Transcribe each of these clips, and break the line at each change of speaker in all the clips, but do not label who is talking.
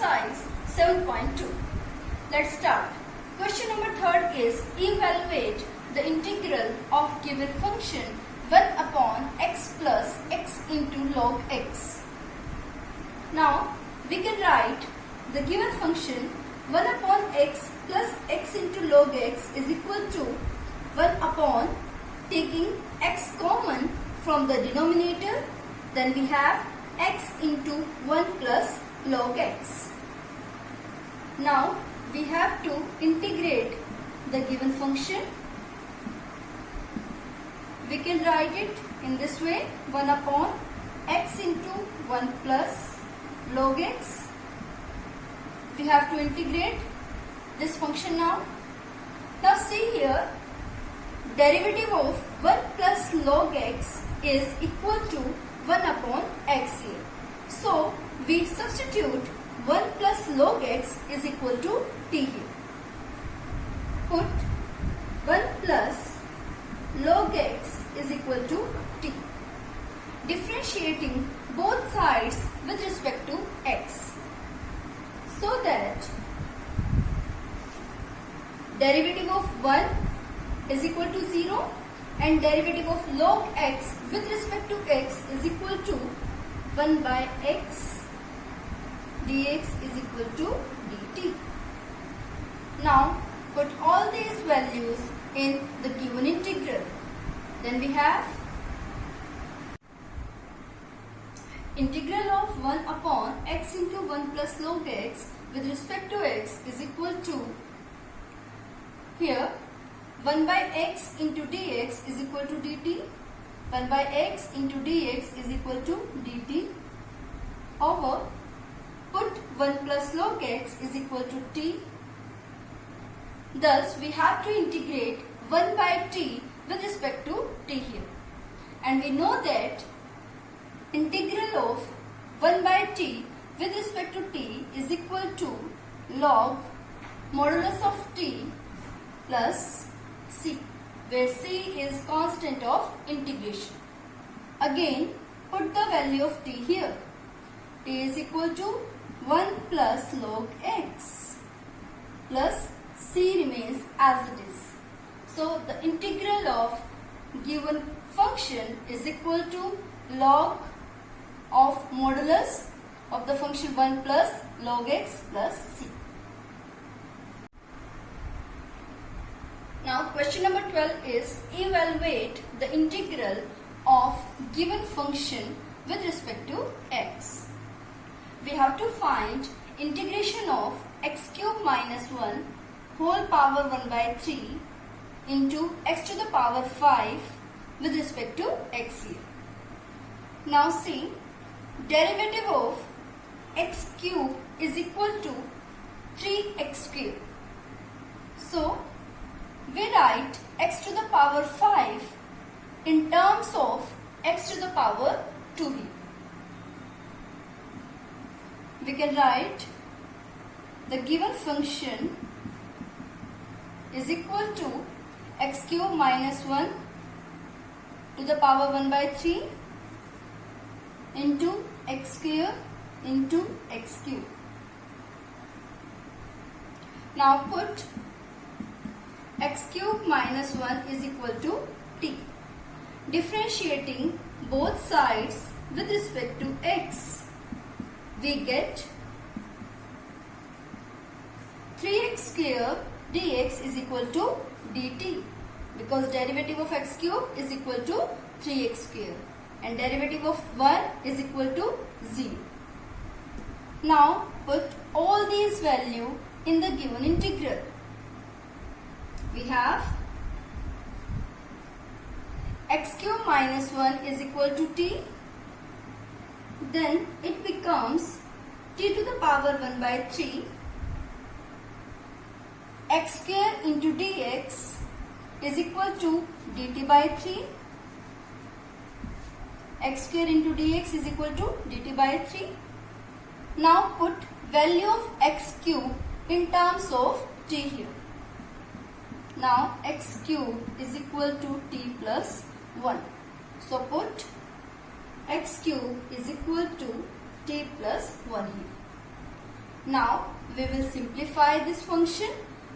exercise 7.2. Let's start. Question number 3 is evaluate the integral of given function 1 upon x plus x into log x. Now we can write the given function 1 upon x plus x into log x is equal to 1 upon taking x common from the denominator, then we have x into 1 plus log x. Now we have to integrate the given function. We can write it in this way, 1 upon x into 1 plus log x. We have to integrate this function now. Now see here, derivative of 1 plus log x is equal to 1 upon x here. So we substitute 1 plus log x is equal to t here. Put 1 plus log x is equal to t. Differentiating both sides with respect to x. So that derivative of 1 is equal to 0 and derivative of log x with respect to x is equal to 1 by x dx is equal to dt. Now put all these values in the given integral. Then we have integral of 1 upon x into 1 plus log x with respect to x is equal to, here 1 by x into dx is equal to dt, 1 by x into dx is equal to dt, over put 1 plus log x is equal to t. Thus we have to integrate 1 by t with respect to t here. And we know that integral of 1 by t with respect to t is equal to log modulus of t plus c, where c is constant of integration. Again put the value of t here. T is equal to 1 plus log x plus c remains as it is. So the integral of given function is equal to log of modulus of the function 1 plus log x plus c. Now question number 12 is evaluate the integral of given function with respect to x. We have to find integration of x cube minus 1 whole power 1 by 3 into x to the power 5 with respect to x here. Now see, derivative of x cube is equal to 3x cube. So we write x to the power 5 in terms of x to the power 2 here. We can write the given function is equal to x cube minus 1 to the power 1 by 3 into x square into x cube. Now put x cube minus 1 is equal to t. Differentiating both sides with respect to x, we get 3x square dx is equal to dt, because derivative of x cube is equal to 3x square and derivative of 1 is equal to 0. Now put all these values in the given integral. We have x cube minus 1 is equal to t. Then it becomes t to the power 1 by 3 x square into dx is equal to dt by 3. X square into dx is equal to dt by 3. Now put value of x cube in terms of t here. Now x cube is equal to t plus 1. So put x cube is equal to t plus 1 here. Now we will simplify this function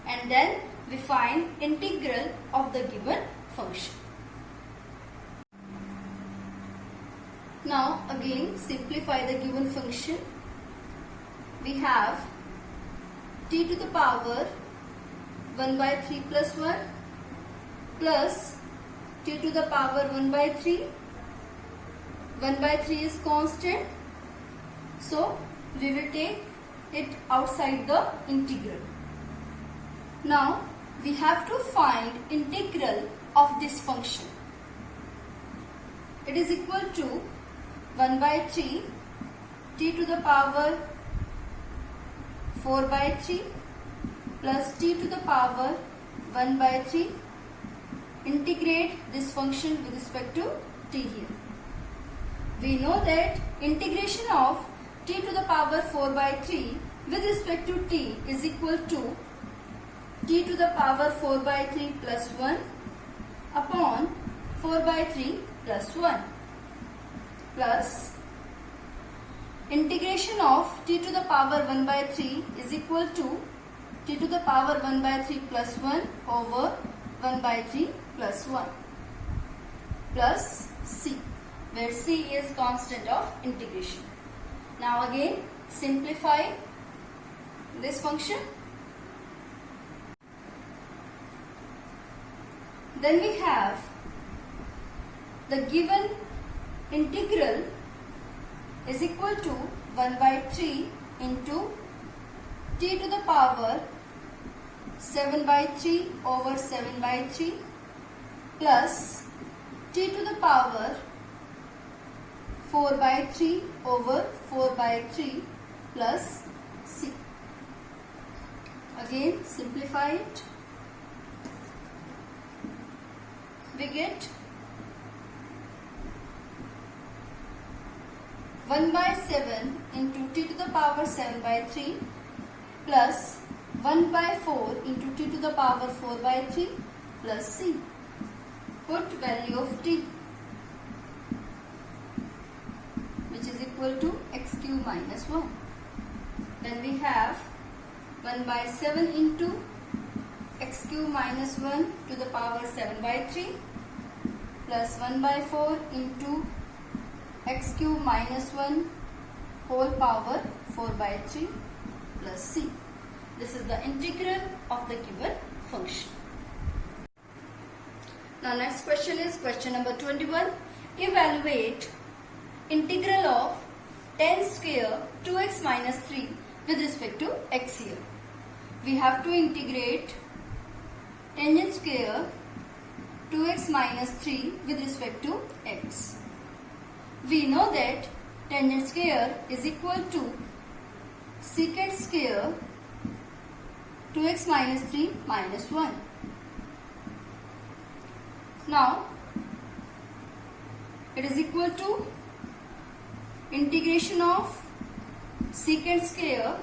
and then we find integral of the given function. Now again simplify the given function. We have t to the power 1 by 3 plus 1 plus t to the power 1 by 3. 1 by 3 is constant, so we will take it outside the integral. Now we have to find integral of this function. It is equal to 1 by 3 t to the power 4 by 3 plus t to the power 1 by 3. Integrate this function with respect to t here. We know that integration of t to the power 4 by 3 with respect to t is equal to t to the power 4 by 3 plus 1 upon 4 by 3 plus 1 plus integration of t to the power 1 by 3 is equal to t to the power 1 by 3 plus 1 over 1 by 3 plus 1 plus c, where c is constant of integration. Now again simplify this function. Then we have the given integral is equal to 1 by 3 into t to the power 7 by 3 over 7 by 3 plus t to the power 4 by 3 over 4 by 3 plus c. Again simplify it. We get 1 by 7 into t to the power 7 by 3 plus 1 by 4 into t to the power 4 by 3 plus c. Put value of t, which is equal to x cube minus 1. Then we have 1 by 7 into x cube minus 1 to the power 7 by 3 plus 1 by 4 into x cube minus 1 whole power 4 by 3 plus c. This is the integral of the given function. Now next question is question number 21. Evaluate integral of tan square 2x minus 3 with respect to x here. We have to integrate tangent square 2x minus 3 with respect to x. We know that tangent square is equal to secant square 2x minus 3 minus 1. Now it is equal to integration of secant square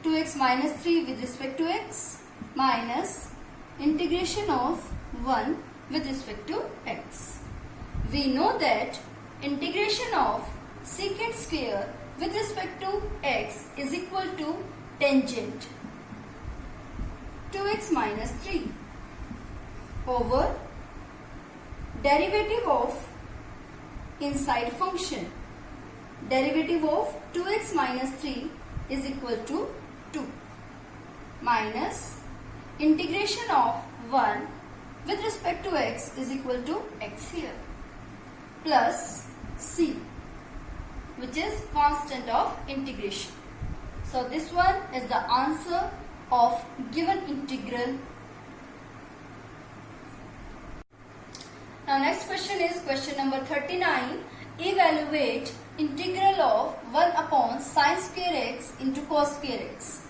2x minus 3 with respect to x minus integration of 1 with respect to x. We know that integration of secant square with respect to x is equal to tangent 2x minus 3 over derivative of inside function. Derivative of 2x minus 3 is equal to 2 minus integration of 1 with respect to x is equal to x here plus c, which is constant of integration. So this one is the answer of given integral. Now next question is question number 39. Evaluate integral of 1 upon sin square x into cos square x.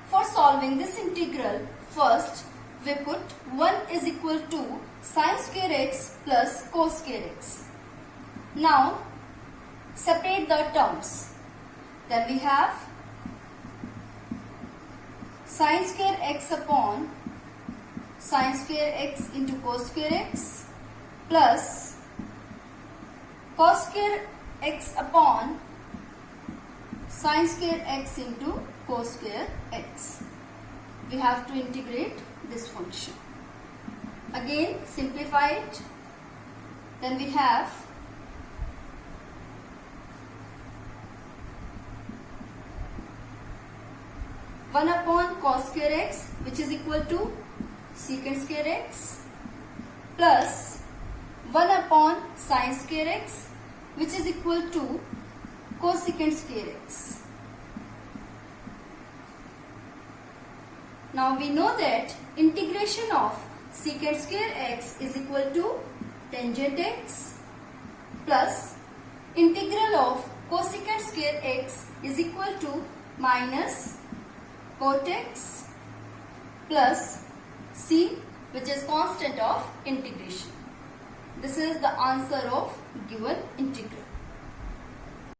For solving this integral, first we put 1 is equal to sin square x plus cos square x. Now separate the terms. Then we have sin square x upon sin square x into cos square x plus cos square x upon sine square x into cos square x. We have to integrate this function. Again, simplify it. Then we have one upon cos square x, which is equal to secant square x, plus 1 upon sine square x, which is equal to cosecant square x. Now we know that integration of secant square x is equal to tangent x, plus integral of cosecant square x is equal to minus cot x plus c, which is constant of integration. This is the answer of given integral.